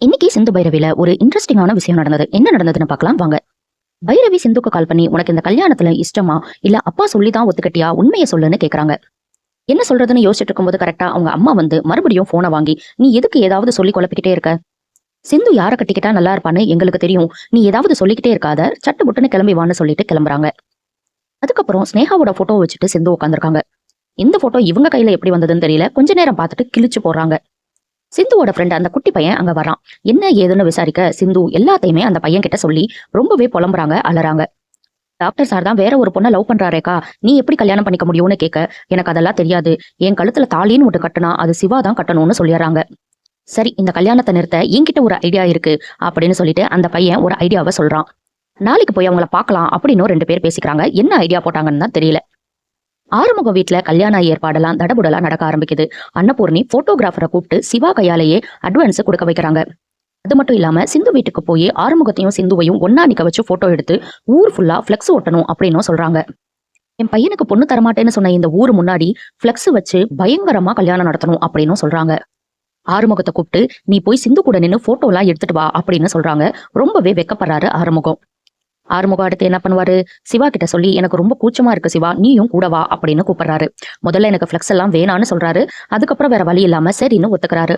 இன்னைக்கு சிந்து பைரவில ஒரு இன்ட்ரெஸ்டிங்கான விஷயம் நடந்தது. என்ன நடந்ததுன்னு பார்க்கலாம் வாங்க. பைரவி சிந்துக்கு கால் பண்ணி, உனக்கு இந்த கல்யாணத்துல இஷ்டமா இல்ல அப்பா சொல்லிதான் ஒத்துக்கிட்டியா, உண்மையை சொல்லுன்னு கேக்குறாங்க. என்ன சொல்றதுன்னு யோசிச்சுட்டு இருக்கும்போது கரெக்டா அவங்க அம்மா வந்து மறுபடியும் போனை வாங்கி, நீ எதுக்கு ஏதாவது சொல்லி குழப்பிக்கிட்டே இருக்க? சிந்து யாரை கட்டிக்கிட்டா நல்லா இருப்பான்னு எங்களுக்கு தெரியும், நீ ஏதாவது சொல்லிக்கிட்டே இருக்காத, சட்டு புட்டுன்னு கிளம்பி வான்னு சொல்லிட்டு கிளம்புறாங்க. அதுக்கப்புறம் ஸ்னேகாவோட போட்டோ வச்சுட்டு சிந்து உட்காந்துருக்காங்க. இந்த போட்டோ இவங்க கையில எப்படி வந்ததுன்னு தெரியல. கொஞ்ச நேரம் பார்த்துட்டு கிழிச்சு போடுறாங்க. சிந்துவோட ஃப்ரெண்ட் அந்த குட்டி பையன் அங்க வரான். என்ன ஏதுன்னு விசாரிக்க சிந்து எல்லாத்தையுமே அந்த பையன் கிட்ட சொல்லி ரொம்பவே புலம்புறாங்க, அலறாங்க. டாக்டர் சார் தான் வேற ஒரு பொண்ணை லவ் பண்றாரேக்கா, நீ எப்படி கல்யாணம் பண்ணிக்க முடியும்னு கேட்க, எனக்கு அதெல்லாம் தெரியாது, என் கழுத்துல தாலின்னு ஒன்று கட்டுனா அது சிவா தான் கட்டணும்னு சொல்லிடுறாங்க. சரி, இந்த கல்யாணத்தை நிறுத்த என்கிட்ட ஒரு ஐடியா இருக்கு அப்படின்னு சொல்லிட்டு அந்த பையன் ஒரு ஐடியாவை சொல்றான். நாளைக்கு போய் அவங்கள பார்க்கலாம் அப்படின்னு ரெண்டு பேர் பேசிக்கிறாங்க. என்ன ஐடியா போட்டாங்கன்னு தான் தெரியல. ஆறுமுக வீட்டுல கல்யாண ஏற்பாடெல்லாம் தடபுடலா நடக்க ஆரம்பிக்குது. அன்னபூர்ணி போட்டோகிராஃபரை கூப்பிட்டு சிவா கையாலேயே அட்வான்ஸ் கொடுக்க வைக்கிறாங்க. அது மட்டும் இல்லாம சிந்து வீட்டுக்கு போய் ஆறுமுகத்தையும் சிந்துவையும் ஒன்னா நிக்க வச்சு போட்டோ எடுத்து ஊர் ஃபுல்லா பிளெக்ஸ் ஓட்டணும் அப்படின்னு சொல்றாங்க. என் பையனுக்கு பொண்ணு தரமாட்டேன்னு சொன்ன இந்த ஊர் முன்னாடி பிளெக்ஸ் வச்சு பயங்கரமா கல்யாணம் நடத்தணும் அப்படின்னு சொல்றாங்க. ஆறுமுகத்தை கூப்பிட்டு, நீ போய் சிந்து கூட நின்று போட்டோ எல்லாம் எடுத்துட்டு வா அப்படின்னு சொல்றாங்க. ரொம்பவே வெக்கப்படுறாரு ஆறுமுகம். ஆறுமுகம் அடுத்து என்ன பண்ணுவாரு, சிவா கிட்ட சொல்லி, எனக்கு ரொம்ப கூச்சமா இருக்கு சிவா, நீயும் கூட வா அப்படின்னு கூப்பிடுறாரு. முதல்ல எனக்கு பிளெக்ஸ் எல்லாம் வேணான்னு சொல்றாரு. அதுக்கப்புறம் வேற வழி இல்லாம சரின்னு ஒத்துக்கிறாரு.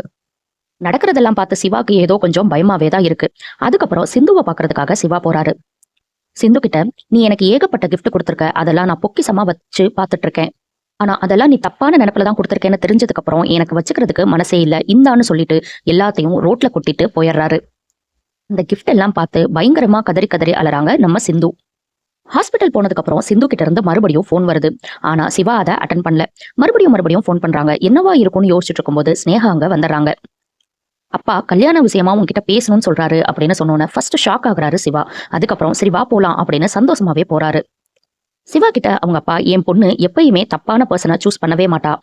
நடக்கிறதெல்லாம் பார்த்து சிவாக்கு ஏதோ கொஞ்சம் பயமாவே தான் இருக்கு. அதுக்கப்புறம் சிந்துவை பாக்குறதுக்காக சிவா போறாரு. சிந்து கிட்ட, நீ எனக்கு ஏகப்பட்ட கிஃப்ட் கொடுத்துருக்க, அதெல்லாம் நான் பொக்கிஷமா வச்சு பாத்துட்டு இருக்கேன். ஆனா அதெல்லாம் நீ தப்பான நினைப்புலதான் கொடுத்துருக்கேன்னு தெரிஞ்சதுக்கு அப்புறம் எனக்கு வச்சுக்கிறதுக்கு மனசே இல்ல, இந்தான்னு சொல்லிட்டு எல்லாத்தையும் ரோட்ல கொட்டிட்டு போயிடுறாரு. இந்த கிஃப்ட் எல்லாம் பார்த்து பயங்கரமா கதறி கதறி அலறாங்க நம்ம சிந்து. ஹாஸ்பிட்டல் போனதுக்கு அப்புறம் சிந்து கிட்ட இருந்து மறுபடியும் போன் வருது. ஆனா சிவா அதை அட்டன் பண்ணல. மறுபடியும் போன் பண்றாங்க. என்னவா இருக்கும்னு யோசிச்சுட்டு இருக்கும்போது ஸ்னேகா அங்க வந்துடுறாங்க. அப்பா கல்யாண விஷயமா உங்ககிட்ட பேசணும்னு சொல்றாரு அப்படின்னு சொன்னோன்னே ஃபர்ஸ்ட் ஷாக் ஆகுறாரு சிவா. அதுக்கப்புறம் சரி வா போலாம் அப்படின்னு சந்தோஷமாவே போறாரு. சிவா கிட்ட அவங்க அப்பா, என் பொண்ணு எப்பயுமே தப்பான பர்சனை சூஸ் பண்ணவே மாட்டா,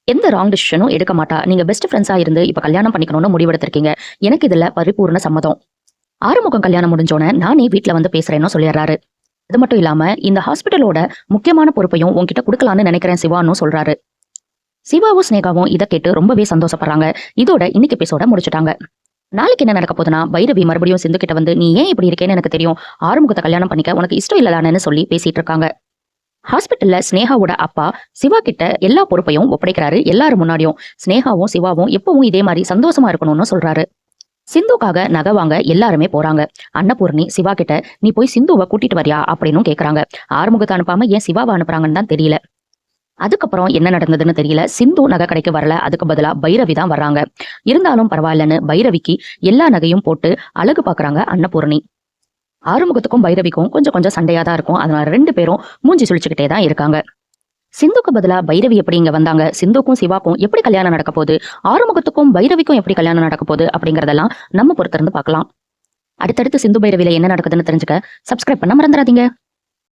எந்த ராங் டிசிஷனும் எடுக்க மாட்டா, நீங்க பெஸ்ட் ஃப்ரெண்ட்ஸா இருந்து இப்ப கல்யாணம் பண்ணிக்கணும்னு முடிவெடுத்திருக்கீங்க, எனக்கு இதுல பரிபூர்ண சம்மதம். ஆறுமுகம் கல்யாணம் முடிஞ்சோன்னு நானே வீட்டுல வந்து பேசுறேன்னு சொல்லிடுறாரு. அது மட்டும் இல்லாம இந்த ஹாஸ்பிட்டலோட முக்கியமான பொறுப்பையும் உன்கிட்ட கொடுக்கலான்னு நினைக்கிறேன் சிவான்னு சொல்றாரு. சிவாவும் ஸ்னேகாவும் இதை கேட்டு ரொம்பவே சந்தோஷப்படுறாங்க. இதோட இன்னைக்கு எபிசோட முடிச்சுட்டாங்க. நாளைக்கு என்ன நடக்க போதுன்னா, பைரவி மறுபடியும் சிந்து கிட்ட வந்து, நீ ஏன் இப்படி இருக்கேன்னு எனக்கு தெரியும், ஆறுமுகத்தை கல்யாணம் பண்ணிக்க உனக்கு இஷ்டம் இல்லதானு சொல்லி பேசிட்டு இருக்காங்க. ஹாஸ்பிட்டல்ல ஸ்னேகாவோட அப்பா சிவா கிட்ட எல்லா பொறுப்பையும் ஒப்படைக்கிறாரு. எல்லாரும் முன்னாடியும் ஸ்னேகாவும் சிவாவும் எப்பவும் இதே மாதிரி சந்தோஷமா இருக்கணும்னு சொல்றாரு. சிந்துக்காக நகை வாங்க எல்லாருமே போறாங்க. அன்னபூர்ணி சிவா கிட்ட, நீ போய் சிந்துவை கூட்டிட்டு வரியா அப்படின்னு கேக்குறாங்க. ஆறுமுகத்தை அனுப்பாம ஏன் சிவாவை அனுப்புறாங்கன்னு தான் தெரியல. அதுக்கப்புறம் என்ன நடந்ததுன்னு தெரியல. சிந்து நகை கடைக்கு வரல, அதுக்கு பதிலா பைரவி தான் வர்றாங்க. இருந்தாலும் பரவாயில்லன்னு பைரவிக்கு எல்லா நகையும் போட்டு அழகு பாக்குறாங்க அன்னபூர்ணி. ஆறுமுகத்துக்கும் பைரவிக்கும் கொஞ்சம் கொஞ்சம் சண்டையா தான் இருக்கும். அதனால ரெண்டு பேரும் மூஞ்சி சுழிச்சுக்கிட்டே தான் இருக்காங்க. சிந்துக்கு பதிலா பைரவி எப்படி இங்க வந்தாங்க, சிந்துக்கும் சிவாக்கும் எப்படி கல்யாணம் நடக்க போகுது, ஆறுமுகத்துக்கும் பைரவிக்கும் எப்படி கல்யாணம் நடக்க போகுது அப்படிங்கறதெல்லாம் நம்ம பொறுத்திருந்து பார்க்கலாம். அடுத்தடுத்து சிந்து பைரவில என்ன நடக்குதுன்னு தெரிஞ்சுக்க சப்ஸ்கிரைப் பண்ண மறந்துடாதீங்க.